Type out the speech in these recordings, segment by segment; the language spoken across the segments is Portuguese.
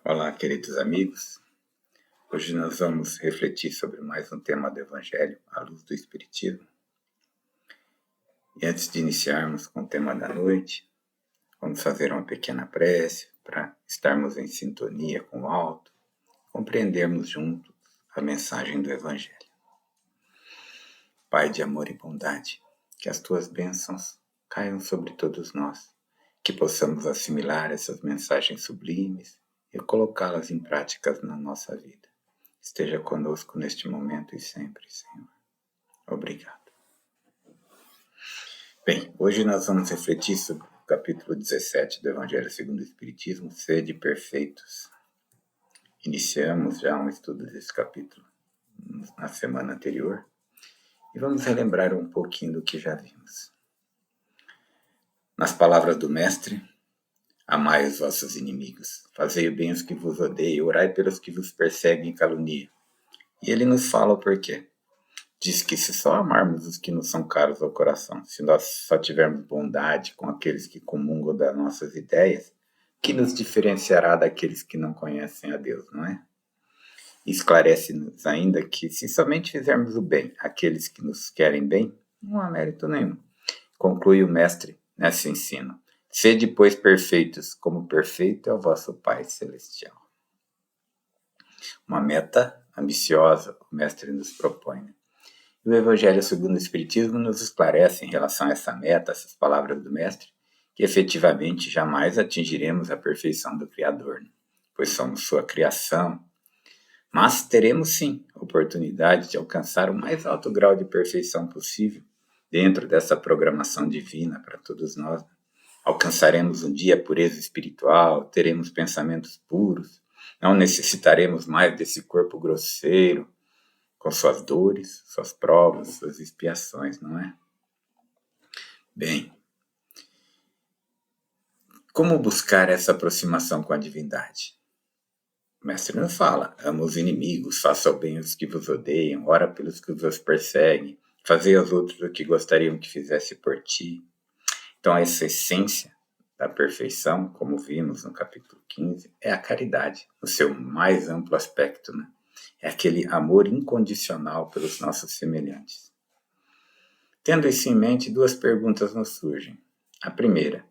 Olá, queridos amigos. Hoje nós vamos refletir sobre mais um tema do Evangelho à luz do Espiritismo. E antes de iniciarmos com o tema da noite, vamos fazer uma pequena prece para estarmos em sintonia com o alto, compreendermos juntos a mensagem do Evangelho. Pai de amor e bondade, que as tuas bênçãos caiam sobre todos nós, que possamos assimilar essas mensagens sublimes e colocá-las em práticas na nossa vida. Esteja conosco neste momento e sempre, Senhor. Obrigado. Bem, hoje nós vamos refletir sobre o capítulo 17 do Evangelho segundo o Espiritismo, Sede Perfeitos. Iniciamos já um estudo desse capítulo na semana anterior e vamos relembrar um pouquinho do que já vimos. Nas palavras do Mestre: amai os vossos inimigos, fazei o bem aos que vos odeiam, orai pelos que vos perseguem e caluniam. E ele nos fala o porquê. Diz que se só amarmos os que nos são caros ao coração, se nós só tivermos bondade com aqueles que comungam das nossas ideias, que nos diferenciará daqueles que não conhecem a Deus, não é? Esclarece-nos ainda que se somente fizermos o bem àqueles que nos querem bem, não há mérito nenhum. Conclui o Mestre nesse ensino: sede, pois, perfeitos, como perfeito é o vosso Pai Celestial. Uma meta ambiciosa o Mestre nos propõe. E o Evangelho segundo o Espiritismo nos esclarece em relação a essa meta, essas palavras do Mestre, que efetivamente jamais atingiremos a perfeição do Criador, pois somos sua criação. Mas teremos sim a oportunidade de alcançar o mais alto grau de perfeição possível dentro dessa programação divina para todos nós. Alcançaremos um dia a pureza espiritual, teremos pensamentos puros, não necessitaremos mais desse corpo grosseiro, com suas dores, suas provas, suas expiações, não é? Bem, como buscar essa aproximação com a divindade? O Mestre nos fala: ama os inimigos, faça o bem aos que vos odeiam, ora pelos que vos perseguem, fazei aos outros o que gostariam que fizesse por ti. Então, essa essência da perfeição, como vimos no capítulo 15, é a caridade, no seu mais amplo aspecto, né? É aquele amor incondicional pelos nossos semelhantes. Tendo isso em mente, duas perguntas nos surgem. A primeira: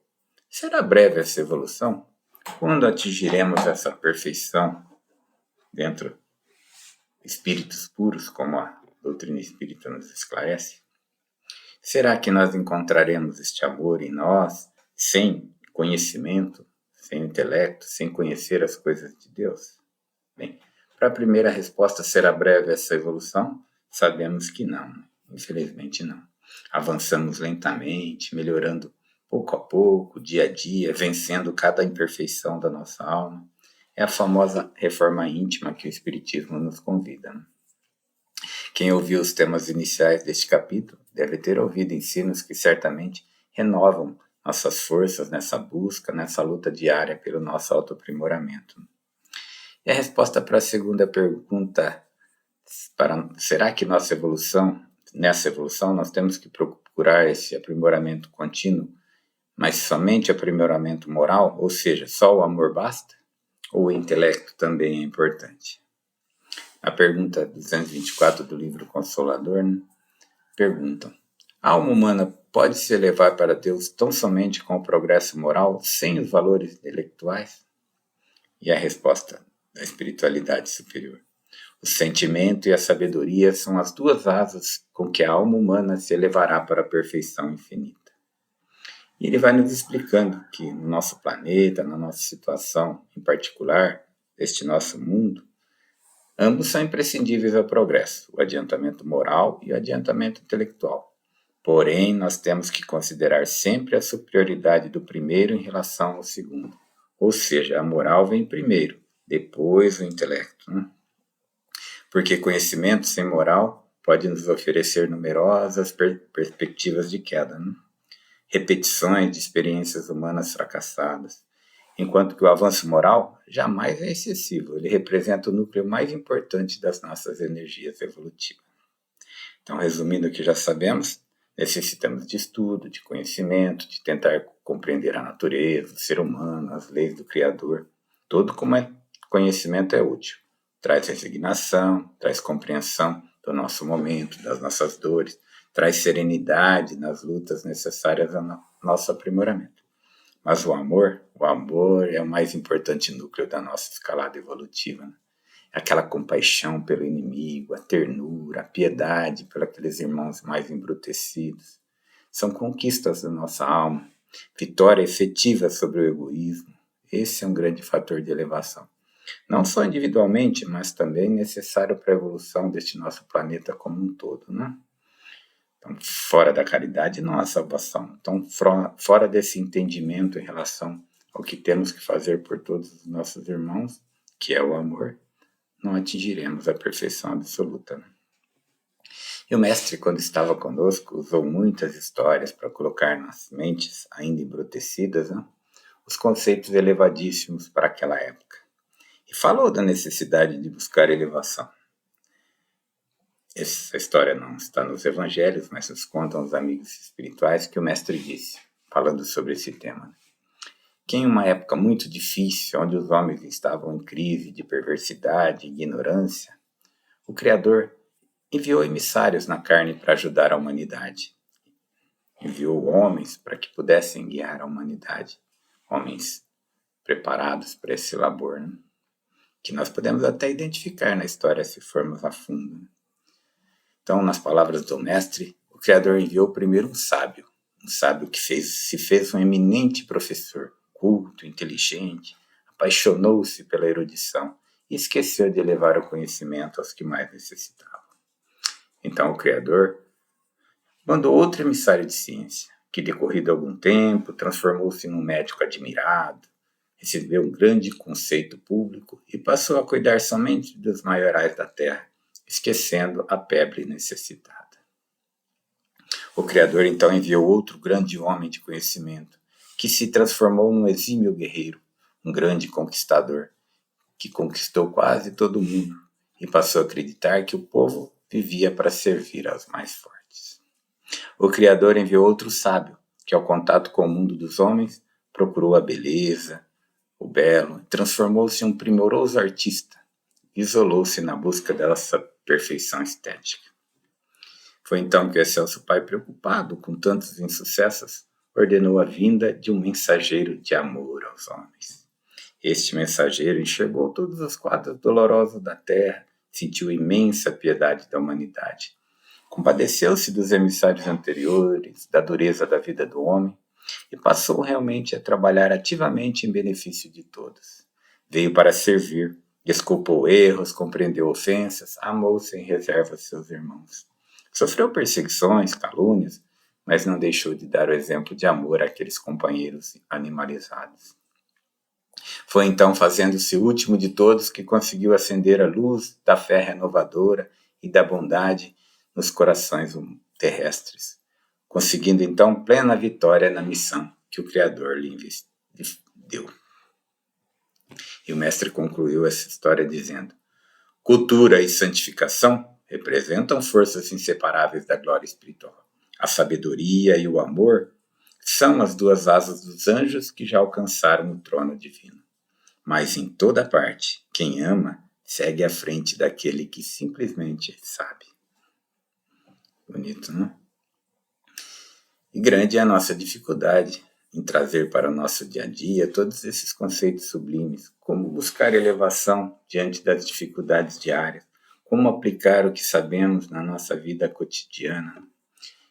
será breve essa evolução? Quando atingiremos essa perfeição dentro de espíritos puros, como a doutrina espírita nos esclarece? Será que nós encontraremos este amor em nós, sem conhecimento, sem intelecto, sem conhecer as coisas de Deus? Bem, para a primeira resposta, será breve essa evolução? Sabemos que não, infelizmente não. Avançamos lentamente, melhorando pouco a pouco, dia a dia, vencendo cada imperfeição da nossa alma. É a famosa reforma íntima que o Espiritismo nos convida. Quem ouviu os temas iniciais deste capítulo deve ter ouvido ensinos que certamente renovam nossas forças nessa busca, nessa luta diária pelo nosso autoaprimoramento. E a resposta para a segunda pergunta: será que nessa evolução nós temos que procurar esse aprimoramento contínuo, mas somente aprimoramento moral, ou seja, só o amor basta? Ou o intelecto também é importante? A pergunta 224 do livro Consolador pergunta: a alma humana pode se elevar para Deus tão somente com o progresso moral, sem os valores intelectuais? E a resposta da espiritualidade superior: o sentimento e a sabedoria são as duas asas com que a alma humana se elevará para a perfeição infinita. E ele vai nos explicando que no nosso planeta, na nossa situação em particular, deste nosso mundo, ambos são imprescindíveis ao progresso, o adiantamento moral e o adiantamento intelectual. Porém, nós temos que considerar sempre a superioridade do primeiro em relação ao segundo. Ou seja, a moral vem primeiro, depois o intelecto. Porque conhecimento sem moral pode nos oferecer numerosas perspectivas de queda. Repetições de experiências humanas fracassadas. Enquanto que o avanço moral jamais é excessivo, ele representa o núcleo mais importante das nossas energias evolutivas. Então, resumindo o que já sabemos, necessitamos de estudo, de conhecimento, de tentar compreender a natureza, o ser humano, as leis do Criador, tudo como conhecimento é útil. Traz resignação, traz compreensão do nosso momento, das nossas dores, traz serenidade nas lutas necessárias ao nosso aprimoramento. Mas o amor é o mais importante núcleo da nossa escalada evolutiva, né? Aquela compaixão pelo inimigo, a ternura, a piedade por aqueles irmãos mais embrutecidos. São conquistas da nossa alma, vitória efetiva sobre o egoísmo. Esse é um grande fator de elevação. Não só individualmente, mas também necessário para a evolução deste nosso planeta como um todo, né? Então, fora da caridade não há salvação. Então, fora desse entendimento em relação ao que temos que fazer por todos os nossos irmãos, que é o amor, não atingiremos a perfeição absoluta, né? E o mestre, quando estava conosco, usou muitas histórias para colocar nas mentes, ainda embrutecidas, né, os conceitos elevadíssimos para aquela época. E falou da necessidade de buscar elevação. Essa história não está nos evangelhos, mas nos contam os amigos espirituais que o mestre disse, falando sobre esse tema. Que em uma época muito difícil, onde os homens estavam em crise de perversidade e ignorância, o Criador enviou emissários na carne para ajudar a humanidade. Enviou homens para que pudessem guiar a humanidade. Homens preparados para esse labor, né? Que nós podemos até identificar na história se formos a fundo, né? Então, nas palavras do mestre, o Criador enviou primeiro um sábio que se fez um eminente professor, culto, inteligente, apaixonou-se pela erudição e esqueceu de levar o conhecimento aos que mais necessitavam. Então o Criador mandou outro emissário de ciência, que decorrido algum tempo transformou-se num médico admirado, recebeu um grande conceito público e passou a cuidar somente dos maiorais da terra, esquecendo a pobre necessitada. O Criador então enviou outro grande homem de conhecimento, que se transformou num exímio guerreiro, um grande conquistador, que conquistou quase todo mundo e passou a acreditar que o povo vivia para servir aos mais fortes. O Criador enviou outro sábio, que ao contato com o mundo dos homens, procurou a beleza, o belo, transformou-se em um primoroso artista, isolou-se na busca dessa perfeição estética. Foi então que o Excelso Pai, preocupado com tantos insucessos, ordenou a vinda de um mensageiro de amor aos homens. Este mensageiro enxergou todos os quadros dolorosos da terra, sentiu imensa piedade da humanidade. Compadeceu-se dos emissários anteriores, da dureza da vida do homem, e passou realmente a trabalhar ativamente em benefício de todos. Veio para servir, desculpou erros, compreendeu ofensas, amou sem reserva seus irmãos. Sofreu perseguições, calúnias, mas não deixou de dar o exemplo de amor àqueles companheiros animalizados. Foi então, fazendo-se o último de todos, que conseguiu acender a luz da fé renovadora e da bondade nos corações terrestres, conseguindo então plena vitória na missão que o Criador lhe deu. E o mestre concluiu essa história dizendo: cultura e santificação representam forças inseparáveis da glória espiritual. A sabedoria e o amor são as duas asas dos anjos que já alcançaram o trono divino. Mas em toda parte, quem ama segue à frente daquele que simplesmente sabe. Bonito, não? E grande é a nossa dificuldade em trazer para o nosso dia a dia todos esses conceitos sublimes, como buscar elevação diante das dificuldades diárias, como aplicar o que sabemos na nossa vida cotidiana.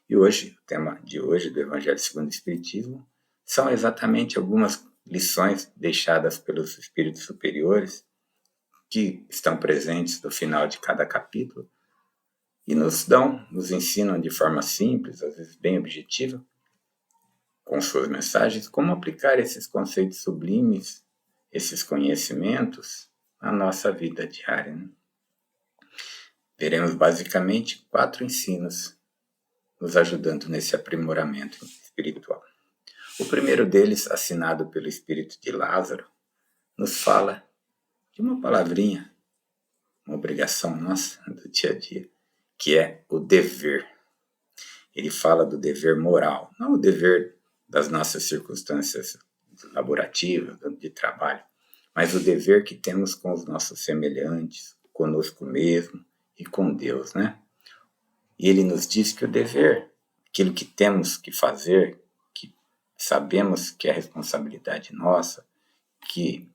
E hoje, o tema de hoje do Evangelho segundo o Espiritismo são exatamente algumas lições deixadas pelos espíritos superiores que estão presentes no final de cada capítulo e nos ensinam de forma simples, às vezes bem objetiva, com suas mensagens, como aplicar esses conceitos sublimes, esses conhecimentos na nossa vida diária, né? Veremos basicamente 4 ensinos nos ajudando nesse aprimoramento espiritual. O primeiro deles, assinado pelo espírito de Lázaro, nos fala de uma palavrinha, uma obrigação nossa do dia a dia, que é o dever. Ele fala do dever moral, não o dever das nossas circunstâncias laborativas, de trabalho, mas o dever que temos com os nossos semelhantes, conosco mesmo e com Deus, né? E ele nos diz que o dever, aquilo que temos que fazer, que sabemos que é responsabilidade nossa, que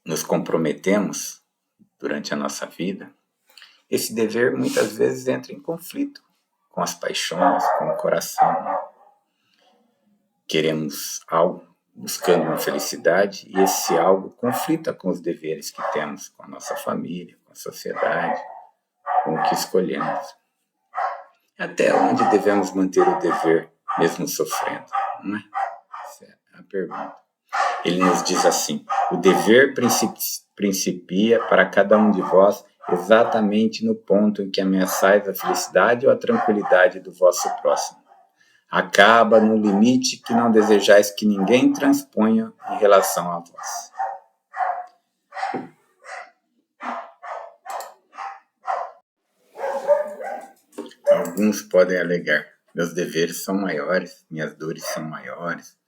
nos comprometemos durante a nossa vida, esse dever muitas vezes entra em conflito com as paixões, com o coração. Queremos algo, buscando uma felicidade, e esse algo conflita com os deveres que temos com a nossa família, com a sociedade, com o que escolhemos. Até onde devemos manter o dever, mesmo sofrendo? Não é? Essa é a pergunta. Ele nos diz assim: o dever principia para cada um de vós exatamente no ponto em que ameaçais a felicidade ou a tranquilidade do vosso próximo. Acaba no limite que não desejais que ninguém transponha em relação a vós. Alguns podem alegar: meus deveres são maiores, minhas dores são maiores.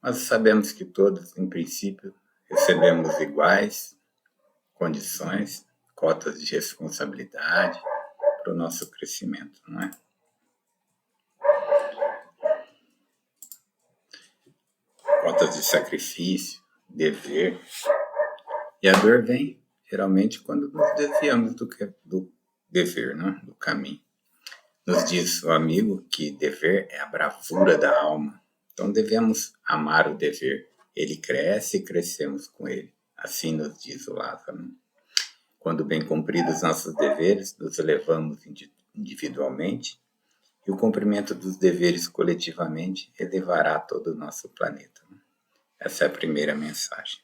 Mas sabemos que todos, em princípio, recebemos iguais condições, cotas de responsabilidade para o nosso crescimento, não é? Cotas de sacrifício, dever. E a dor vem, geralmente, quando nos desviamos do dever, né? Do caminho. Nos diz o amigo que dever é a bravura da alma. Então devemos amar o dever. Ele cresce e crescemos com ele. Assim nos diz o Lázaro. Quando bem cumpridos nossos deveres, nos elevamos individualmente, e o cumprimento dos deveres coletivamente elevará todo o nosso planeta. Essa é a primeira mensagem.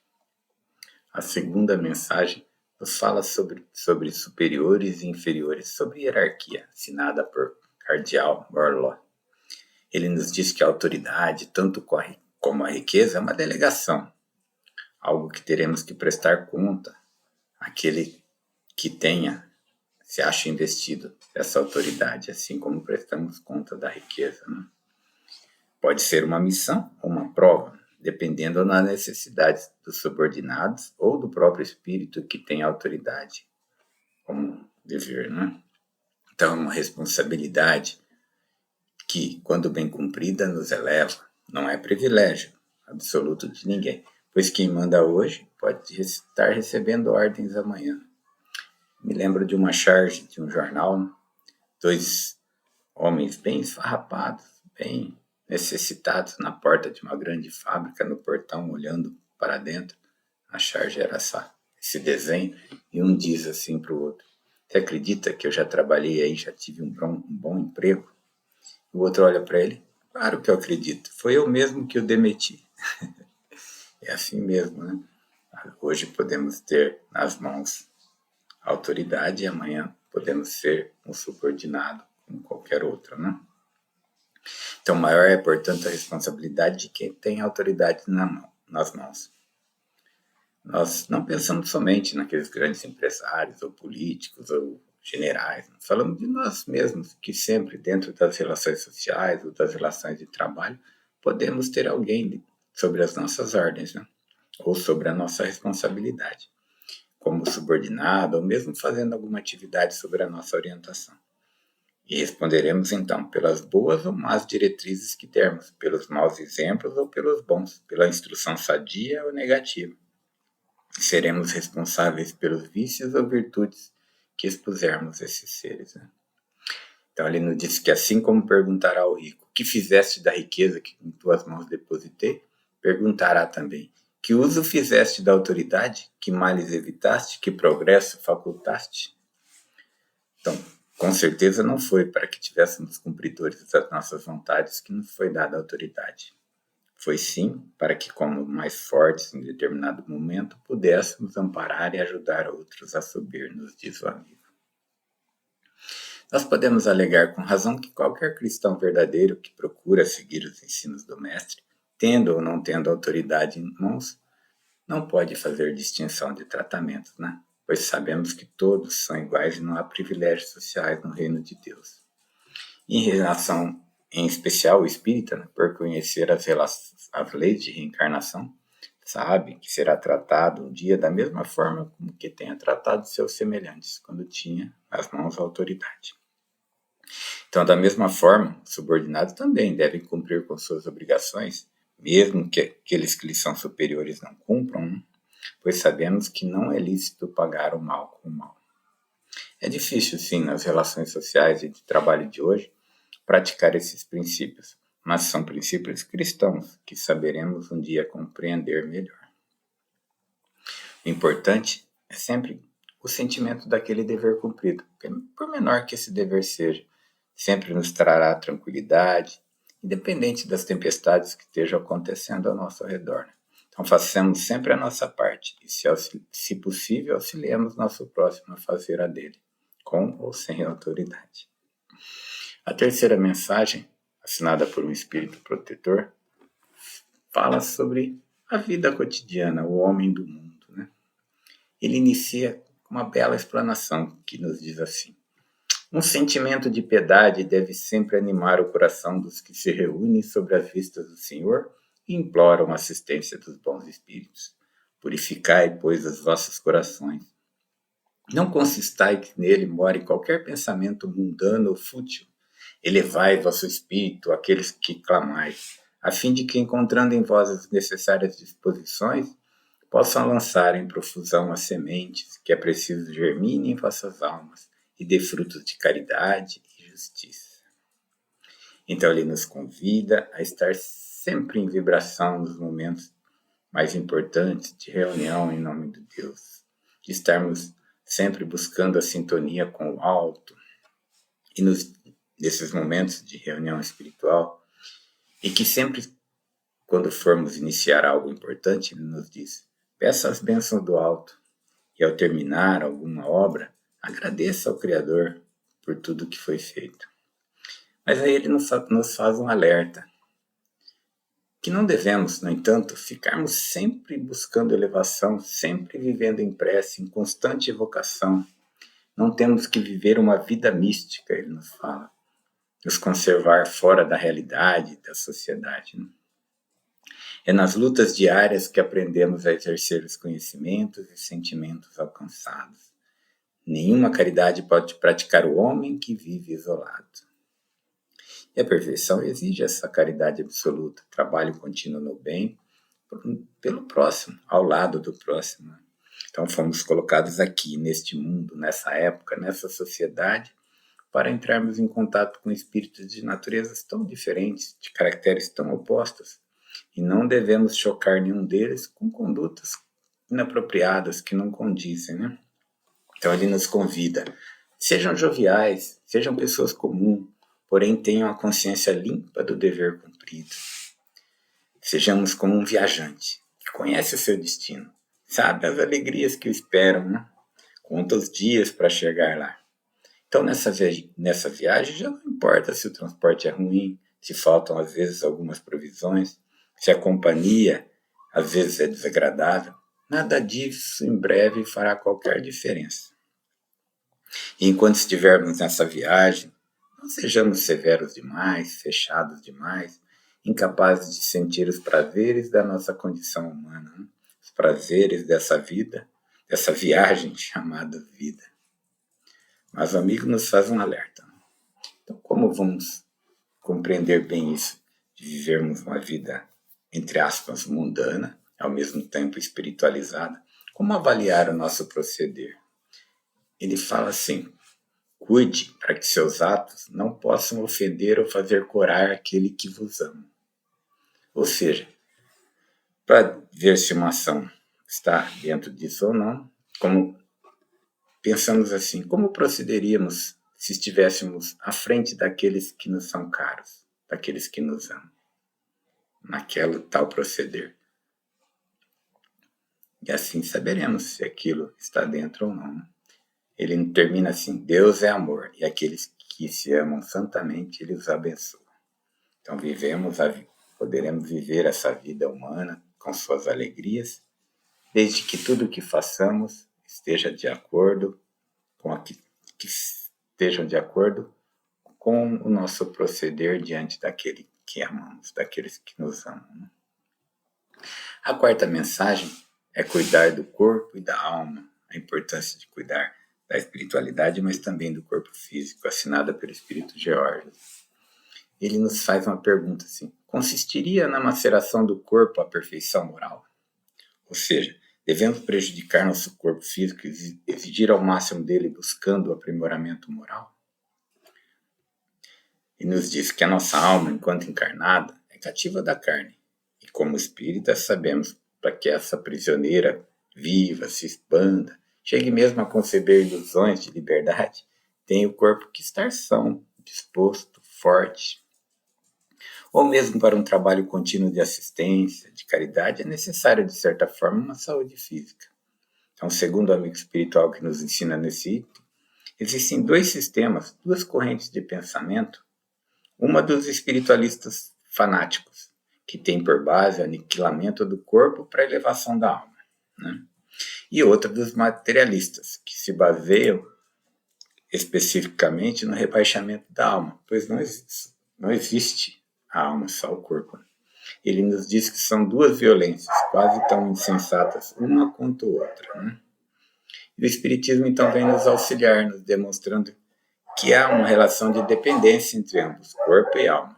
A segunda mensagem nos fala sobre superiores e inferiores, sobre hierarquia, assinada por Cardeal Borloo. Ele nos diz que a autoridade, tanto como a riqueza, é uma delegação, algo que teremos que prestar conta àquele que se acha investido dessa autoridade, assim como prestamos conta da riqueza. Né? Pode ser uma missão ou uma prova, dependendo das necessidades dos subordinados ou do próprio espírito que tem autoridade como dever. Né? Então, é uma responsabilidade que, quando bem cumprida, nos eleva. Não é privilégio absoluto de ninguém, pois quem manda hoje pode estar recebendo ordens amanhã. Me lembro de uma charge de um jornal, 2 homens bem esfarrapados, bem necessitados, na porta de uma grande fábrica, no portão, olhando para dentro. A charge era esse desenho, e um diz assim para o outro: você acredita que eu já trabalhei aí, já tive um bom emprego? O outro olha para ele: claro que eu acredito, foi eu mesmo que o demiti. É assim mesmo, né? Hoje podemos ter nas mãos a autoridade e amanhã podemos ser um subordinado como qualquer outro, né? Então, maior é, portanto, a responsabilidade de quem tem autoridade nas mãos. Nós não pensamos somente naqueles grandes empresários ou políticos ou generais, nós falamos de nós mesmos, que sempre, dentro das relações sociais ou das relações de trabalho, podemos ter alguém sobre as nossas ordens, né? Ou sobre a nossa responsabilidade, como subordinado ou mesmo fazendo alguma atividade sobre a nossa orientação. E responderemos então pelas boas ou más diretrizes que dermos, pelos maus exemplos ou pelos bons, pela instrução sadia ou negativa. Seremos responsáveis pelos vícios ou virtudes que expusermos esses seres. Né? Então ele nos diz que assim como perguntará ao rico: que fizeste da riqueza que em tuas mãos depositei? Perguntará também: que uso fizeste da autoridade? Que males evitaste? Que progresso facultaste? Então, com certeza não foi para que tivéssemos cumpridores das nossas vontades que nos foi dada a autoridade. Foi sim para que, como mais fortes em determinado momento, pudéssemos amparar e ajudar outros a subir, nos diz o amigo. Nós podemos alegar com razão que qualquer cristão verdadeiro que procura seguir os ensinos do Mestre, tendo ou não tendo autoridade em mãos, não pode fazer distinção de tratamentos, né? Pois sabemos que todos são iguais e não há privilégios sociais no reino de Deus. Em relação, em especial, o espírita, né, por conhecer as leis de reencarnação, sabe que será tratado um dia da mesma forma como que tenha tratado seus semelhantes quando tinha nas mãos a autoridade. Então, da mesma forma, os subordinados também devem cumprir com suas obrigações, mesmo que aqueles que lhes são superiores não cumpram, né? Pois sabemos que não é lícito pagar o mal com o mal. É difícil, sim, nas relações sociais e de trabalho de hoje, praticar esses princípios, mas são princípios cristãos que saberemos um dia compreender melhor. O importante é sempre o sentimento daquele dever cumprido, por menor que esse dever seja, sempre nos trará tranquilidade, independente das tempestades que estejam acontecendo ao nosso redor. Então façamos sempre a nossa parte e, se possível, auxiliemos nosso próximo a fazer a dele, com ou sem autoridade. A terceira mensagem, assinada por um espírito protetor, fala sobre a vida cotidiana, o homem do mundo, né? Ele inicia com uma bela explanação que nos diz assim: um sentimento de piedade deve sempre animar o coração dos que se reúnem sobre as vistas do Senhor e imploram a assistência dos bons espíritos. Purificai, pois, os vossos corações. Não consistai que nele more qualquer pensamento mundano ou fútil. Elevai vosso espírito àqueles que clamais, a fim de que, encontrando em vós as necessárias disposições, possam lançar em profusão as sementes que é preciso germine em vossas almas e dê frutos de caridade e justiça. Então ele nos convida a estar sempre em vibração nos momentos mais importantes de reunião em nome de Deus, de estarmos sempre buscando a sintonia com o alto e nesses momentos de reunião espiritual, e que sempre, quando formos iniciar algo importante, ele nos diz: peça as bênçãos do alto, e ao terminar alguma obra, agradeça ao Criador por tudo que foi feito. Mas aí ele nos faz um alerta, que não devemos, no entanto, ficarmos sempre buscando elevação, sempre vivendo em prece, em constante evocação. Não temos que viver uma vida mística, ele nos fala, nos conservar fora da realidade, da sociedade, né? É nas lutas diárias que aprendemos a exercer os conhecimentos e sentimentos alcançados. Nenhuma caridade pode praticar o homem que vive isolado. E a perfeição exige essa caridade absoluta, trabalho contínuo no bem, pelo próximo, ao lado do próximo. Então fomos colocados aqui, neste mundo, nessa época, nessa sociedade, para entrarmos em contato com espíritos de naturezas tão diferentes, de caracteres tão opostos, e não devemos chocar nenhum deles com condutas inapropriadas que não condizem, né? Então ele nos convida: sejam joviais, sejam pessoas comuns, porém tenham a consciência limpa do dever cumprido. Sejamos como um viajante que conhece o seu destino, sabe as alegrias que o esperam, né? Conta os dias para chegar lá. Então nessa viagem já não importa se o transporte é ruim, se faltam às vezes algumas provisões, se a companhia às vezes é desagradável. Nada disso em breve fará qualquer diferença. E enquanto estivermos nessa viagem, não sejamos severos demais, fechados demais, incapazes de sentir os prazeres da nossa condição humana, né? Os prazeres dessa vida, dessa viagem chamada vida. Mas o amigo nos faz um alerta. Então, como vamos compreender bem isso, de vivermos uma vida, entre aspas, mundana, ao mesmo tempo espiritualizada? Como avaliar o nosso proceder? Ele fala assim: cuide para que seus atos não possam ofender ou fazer corar aquele que vos ama. Ou seja, para ver se uma ação está dentro disso ou não, como pensamos assim: como procederíamos se estivéssemos à frente daqueles que nos são caros, daqueles que nos amam, naquele tal proceder? E assim saberemos se aquilo está dentro ou não. Ele termina assim: Deus é amor, e aqueles que se amam santamente, Ele os abençoa. Então poderemos viver essa vida humana com suas alegrias, desde que tudo o que façamos esteja de acordo que estejam de acordo com o nosso proceder diante daquele que amamos, daqueles que nos amam. A quarta mensagem é cuidar do corpo e da alma, a importância de cuidar da espiritualidade, mas também do corpo físico, assinada pelo Espírito George. Ele nos faz uma pergunta assim: consistiria na maceração do corpo a perfeição moral? Ou seja, devemos prejudicar nosso corpo físico e exigir ao máximo dele buscando o aprimoramento moral? E nos diz que a nossa alma, enquanto encarnada, é cativa da carne. E como espíritas sabemos para que essa prisioneira viva, se expanda, chegue mesmo a conceber ilusões de liberdade, tem o corpo que estar são, disposto, forte. Ou mesmo para um trabalho contínuo de assistência, de caridade, é necessário, de certa forma, uma saúde física. Então, segundo o amigo espiritual que nos ensina nesse item, existem dois sistemas, duas correntes de pensamento. Uma dos espiritualistas fanáticos, que tem por base o aniquilamento do corpo para a elevação da alma, né? E outra dos materialistas, que se baseiam especificamente no rebaixamento da alma, pois não existe a alma, só o corpo. Ele nos diz que são duas violências, quase tão insensatas, uma quanto outra, né? E o Espiritismo então vem nos auxiliar, nos demonstrando que há uma relação de dependência entre ambos, corpo e alma,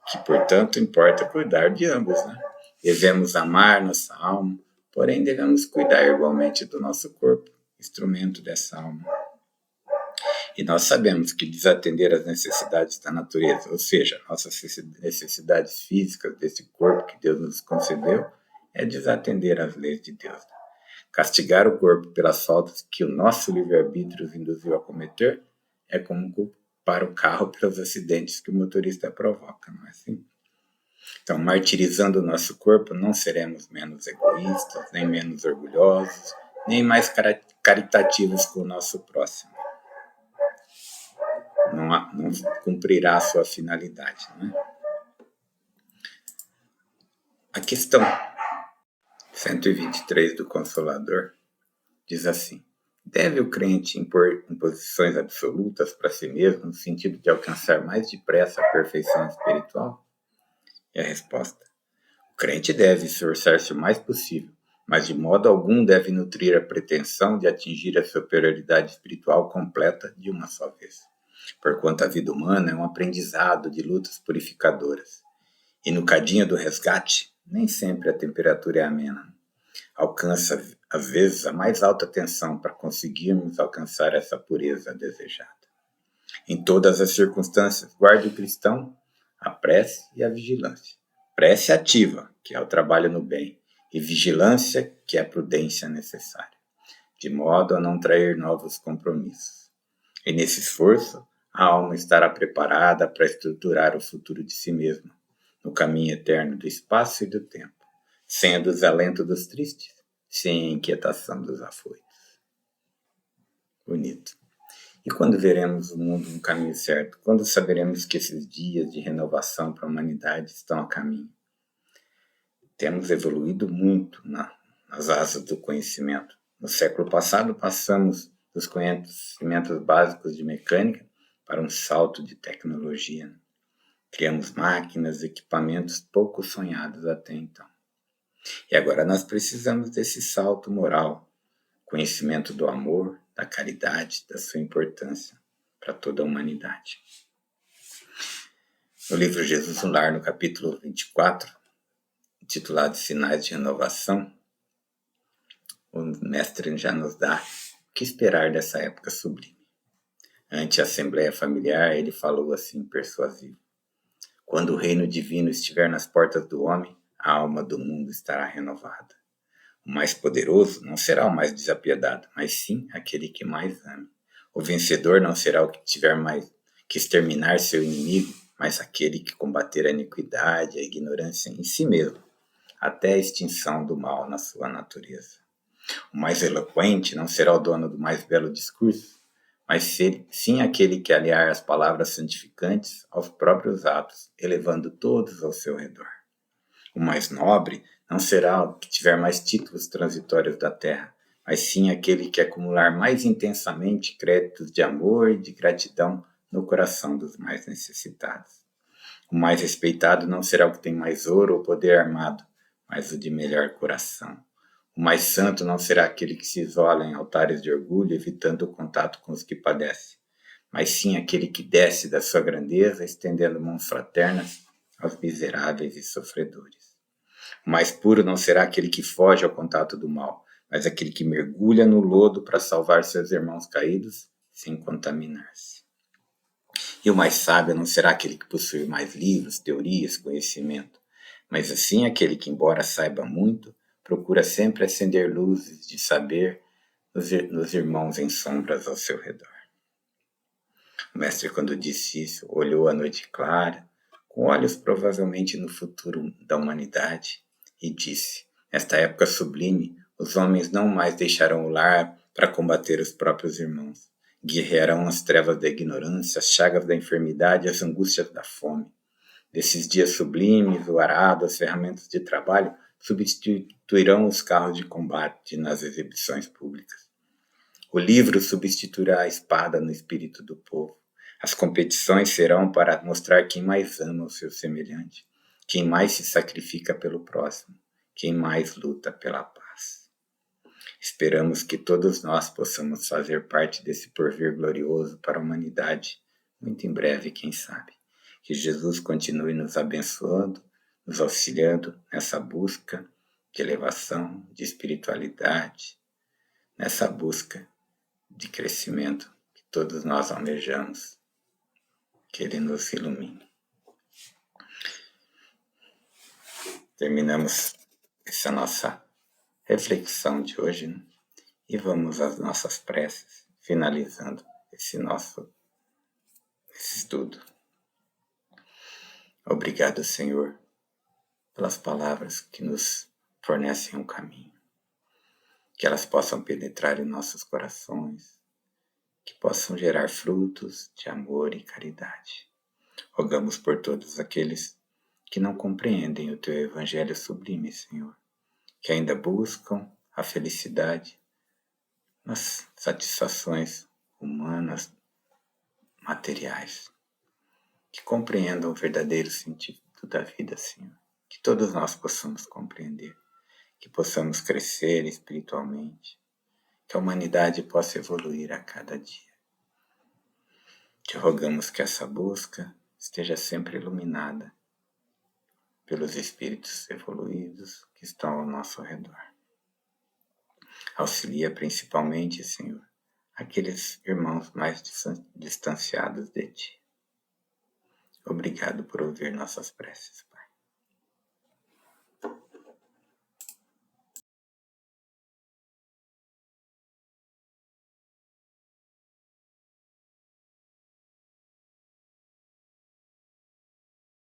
que, portanto, importa cuidar de ambos, né? Devemos amar nossa alma, porém devemos cuidar igualmente do nosso corpo, instrumento dessa alma. E nós sabemos que desatender às necessidades da natureza, ou seja, nossas necessidades físicas desse corpo que Deus nos concedeu, é desatender às leis de Deus. Castigar o corpo pelas faltas que o nosso livre-arbítrio os induziu a cometer é como culpar o carro pelos acidentes que o motorista provoca, não é assim? Então, martirizando o nosso corpo, não seremos menos egoístas, nem menos orgulhosos, nem mais caritativos com o nosso próximo. Não cumprirá a sua finalidade, não é? A questão 123 do Consolador diz assim: deve o crente impor imposições absolutas para si mesmo no sentido de alcançar mais depressa a perfeição espiritual? E a resposta: o crente deve esforçar-se o mais possível, mas de modo algum deve nutrir a pretensão de atingir a superioridade espiritual completa de uma só vez, porquanto a vida humana é um aprendizado de lutas purificadoras. E no cadinho do resgate, nem sempre a temperatura é amena. Alcança, às vezes, a mais alta tensão para conseguirmos alcançar essa pureza desejada. Em todas as circunstâncias, guarde o cristão a prece e a vigilância. Prece ativa, que é o trabalho no bem, e vigilância, que é a prudência necessária, de modo a não trair novos compromissos. E nesse esforço, a alma estará preparada para estruturar o futuro de si mesma, no caminho eterno do espaço e do tempo, sem o desalento dos tristes, sem a inquietação dos afoitos. Bonito. E quando veremos o mundo no caminho certo? Quando saberemos que esses dias de renovação para a humanidade estão a caminho? Temos evoluído muito nas asas do conhecimento. No século passado, passamos dos conhecimentos básicos de mecânica para um salto de tecnologia. Criamos máquinas, equipamentos pouco sonhados até então. E agora nós precisamos desse salto moral, conhecimento do amor, da caridade, da sua importância para toda a humanidade. No livro Jesus no Lar, no capítulo 24, intitulado Sinais de Renovação, o mestre já nos dá o que esperar dessa época sublime. Ante a Assembleia Familiar, ele falou assim, persuasivo: quando o reino divino estiver nas portas do homem, a alma do mundo estará renovada. O mais poderoso não será o mais desapiedado, mas sim aquele que mais ame. O vencedor não será o que tiver mais que exterminar seu inimigo, mas aquele que combater a iniquidade, a ignorância em si mesmo, até a extinção do mal na sua natureza. O mais eloquente não será o dono do mais belo discurso, mas sim aquele que aliar as palavras santificantes aos próprios atos, elevando todos ao seu redor. O mais nobre não será o que tiver mais títulos transitórios da terra, mas sim aquele que acumular mais intensamente créditos de amor e de gratidão no coração dos mais necessitados. O mais respeitado não será o que tem mais ouro ou poder armado, mas o de melhor coração. O mais santo não será aquele que se isola em altares de orgulho, evitando o contato com os que padecem, mas sim aquele que desce da sua grandeza, estendendo mãos fraternas aos miseráveis e sofredores. O mais puro não será aquele que foge ao contato do mal, mas aquele que mergulha no lodo para salvar seus irmãos caídos sem contaminar-se. E o mais sábio não será aquele que possui mais livros, teorias, conhecimento, mas assim aquele que, embora saiba muito, procura sempre acender luzes de saber nos irmãos em sombras ao seu redor. O mestre, quando disse isso, olhou a noite clara, com olhos provavelmente no futuro da humanidade, e disse: nesta época sublime, os homens não mais deixarão o lar para combater os próprios irmãos. Guerrearão as trevas da ignorância, as chagas da enfermidade e as angústias da fome. Desses dias sublimes, o arado, as ferramentas de trabalho substituirão os carros de combate nas exibições públicas. O livro substituirá a espada no espírito do povo. As competições serão para mostrar quem mais ama o seu semelhante, quem mais se sacrifica pelo próximo, quem mais luta pela paz. Esperamos que todos nós possamos fazer parte desse porvir glorioso para a humanidade, muito em breve, quem sabe. Que Jesus continue nos abençoando, nos auxiliando nessa busca de elevação, de espiritualidade, nessa busca de crescimento que todos nós almejamos. Que Ele nos ilumine. Terminamos essa nossa reflexão de hoje, né? E vamos às nossas preces, finalizando esse nosso estudo. Obrigado, Senhor, pelas palavras que nos fornecem um caminho, que elas possam penetrar em nossos corações, que possam gerar frutos de amor e caridade. Rogamos por todos aqueles que não compreendem o Teu Evangelho sublime, Senhor, que ainda buscam a felicidade nas satisfações humanas, materiais, que compreendam o verdadeiro sentido da vida, Senhor, que todos nós possamos compreender, que possamos crescer espiritualmente, que a humanidade possa evoluir a cada dia. Te rogamos que essa busca esteja sempre iluminada pelos espíritos evoluídos que estão ao nosso redor. Auxilia principalmente, Senhor, aqueles irmãos mais distanciados de Ti. Obrigado por ouvir nossas preces.